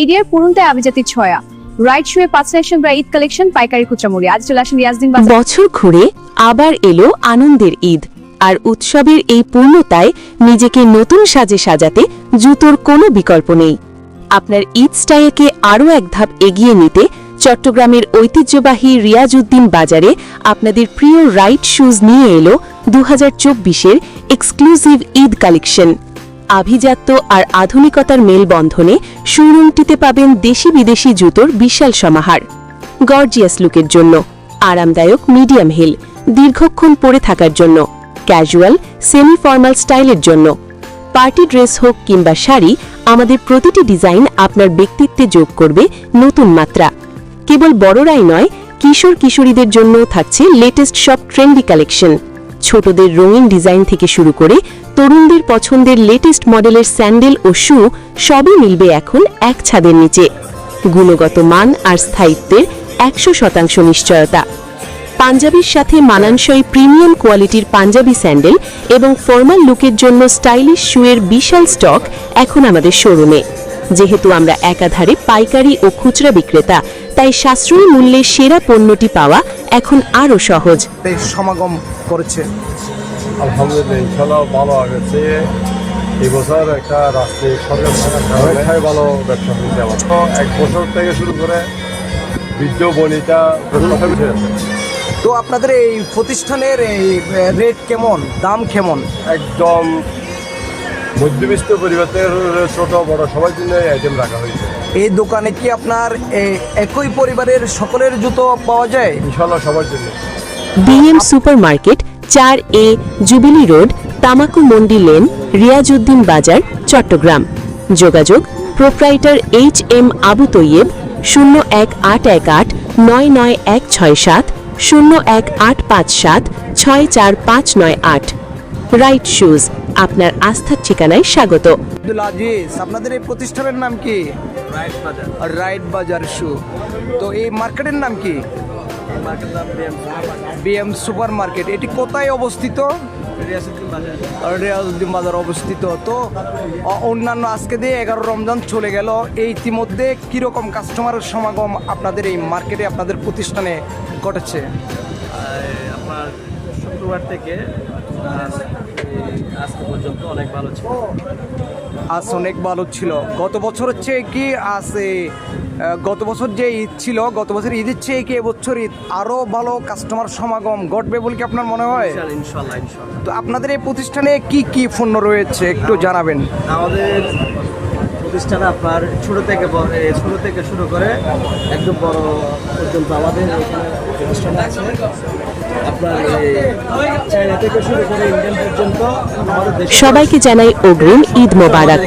এরিয়ার পুরুন্তায় আভিজাতির soya right শুয়ে 5 section বা ঈদ কালেকশন পাইকারি খুচরা মূল্যে আজ চলে আসেন ইয়াজদিন বাজার। বছর ঘুরে আবার এলো আনন্দের ঈদ, আর উৎসবের এই পূর্ণতায় নিজেকে নতুন সাজে সাজাতে জুতোর কোনো বিকল্প নেই। আপনার ঈদ স্টাইলকে আরও এক ধাপ এগিয়ে নিতে চট্টগ্রামের ঐতিহ্যবাহী রিয়াজউদ্দিন বাজারে আপনাদের প্রিয় রাইট শুজ নিয়ে এলো 2024-এর এক্সক্লুসিভ ঈদ কালেকশন। আভিজাত্য আর আধুনিকতার মেলবন্ধনে শোরুমটিতে পাবেন দেশি বিদেশি জুতোর বিশাল সমাহার। গর্জিয়াস লুকের জন্য, আরামদায়ক মিডিয়াম হিল, দীর্ঘক্ষণ পরে থাকার জন্য, ক্যাজুয়াল সেমি ফর্মাল স্টাইলের জন্য, পার্টি ড্রেস হোক কিংবা শাড়ি, আমাদের প্রতিটি ডিজাইন আপনার ব্যক্তিত্বে যোগ করবে নতুন মাত্রা। কেবল বড়রাই নয়, কিশোর কিশোরীদের জন্যও থাকছে লেটেস্ট সব ট্রেন্ডি কালেকশন। ছোটদের রঙিন ডিজাইন থেকে শুরু করে তরুণদের পছন্দের লেটেস্ট মডেলের স্যান্ডেল ও শু সবই মিলবে এখন এক ছাদের নিচে। গুণগত মান আর স্থায়িত্বের 100% নিশ্চয়তা। পাঞ্জাবির সাথে মানানসই প্রিমিয়াম কোয়ালিটির পাঞ্জাবি স্যান্ডেল এবং ফর্মাল লুকের জন্য স্টাইলিশ শুয়ের বিশাল স্টক এখন আমাদের শোরুমে। যেহেতু আমরা একাধারে পাইকারি ও খুচরা বিক্রেতা, তাই সাশ্রয়ী মূল্যে সেরা পণ্যটি পাওয়া এখন আরও সহজ। সমাগম করেছে আলহামদুলিল্লাহ, ইনশাআল্লাহ ভালো আগেছে। এই বছর একটা রাস্তায় সরকার ভালো ব্যবসা হয়েছে। আমার তো 1 বছর থেকে শুরু করে বৃদ্ধ বনিতা তো আপনাদের এই প্রতিষ্ঠানের এই রেট কেমন, দাম কেমন? একদম মধ্যবিত্ত পরিবারের ছোট বড় সবার জন্য আইটেম রাখা হয়েছে। এই দোকানে কি আপনার একই পরিবারের সকলের জুতো পাওয়া যায়? ইনশাআল্লাহ সবার জন্য। BM super market, 4A Jubilee Road, Tamaku Mandi Lane, Riazuddin Bazar, Chittagong. যোগাযোগ proprietor HM Abu Taiyeb, 01818 99167, 01857 64598। Right Shoes, আপনার আস্থার ঠিকানায় স্বাগত। আব্দুল আজিজ, আপনাদের এই প্রতিষ্ঠানের নাম কি? রাইট বাজার শু। তো এই মার্কেটের নাম কি? BM super market. এটি কোথায় অবস্থিত? রিয়াজউদ্দিন বাজার অবস্থিত। তো অন্যান্য আজকে দিয়ে 11 রমজান চলে গেল, এই ইতিমধ্যে কীরকম কাস্টমারের সমাগম আপনাদের এই মার্কেটে, আপনাদের প্রতিষ্ঠানে ঘটেছে? আপনার শুক্রবার থেকে আজকে পর্যন্ত অনেক ভালো ছিল। আজ অনেক ভালো ছিল। গত বছর হচ্ছে কি আছে, গত বছর যে ঈদ ছিল, গত বছর ঈদের চেয়ে কি এবছর ঈদ আরও ভালো কাস্টমার সমাগম ঘটবে বলে কি আপনার মনে হয়? ইনশাল্লাহ ইনশাল্লাহ। তো আপনাদের এই প্রতিষ্ঠানে কি কি পণ্য রয়েছে একটু জানাবেন। আমাদের প্রতিষ্ঠানে আপনার ছোট থেকে শুরু করে একদম বড় পর্যন্ত আমাদের এখানে প্রতিষ্ঠানে আছে। আপনার চায়না থেকে শুরু করে ইন্ডিয়ান পর্যন্ত আমাদের সবাইকে জানাই অগ্রিম ঈদ মোবারক।